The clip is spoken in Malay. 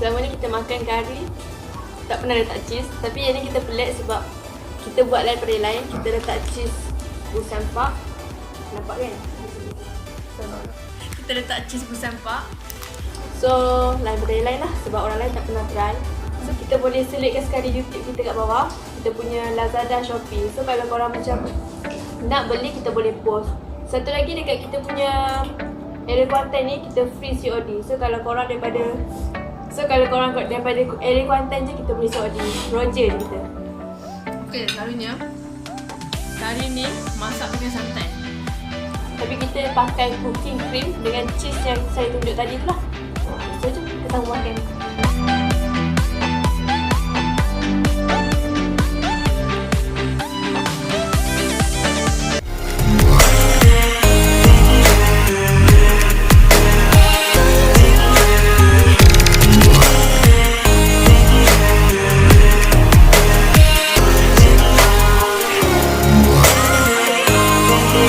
Selama ni kita makan kari tak pernah letak cheese, tapi yang ni kita pelik sebab kita buat lain daripada lain. Kita letak cheese Busan Park. Nampak kan? Kita letak cheese Busan Park. So lain daripada yang lain lah sebab orang lain tak pernah try. So kita boleh selitkan sekali YouTube kita kat bawah. Kita punya Lazada, Shoppee. So kalau korang macam nak beli, kita boleh post. Satu lagi dekat kita punya area Kuantan ni, kita free COD. So kalau korang daripada area Kuantan je, kita boleh COD. Roger je kita. Okay, kari ni masak dengan santan. Tapi kita pakai cooking cream dengan cheese yang saya tunjuk tadi tu lah. So jom kita sama makan.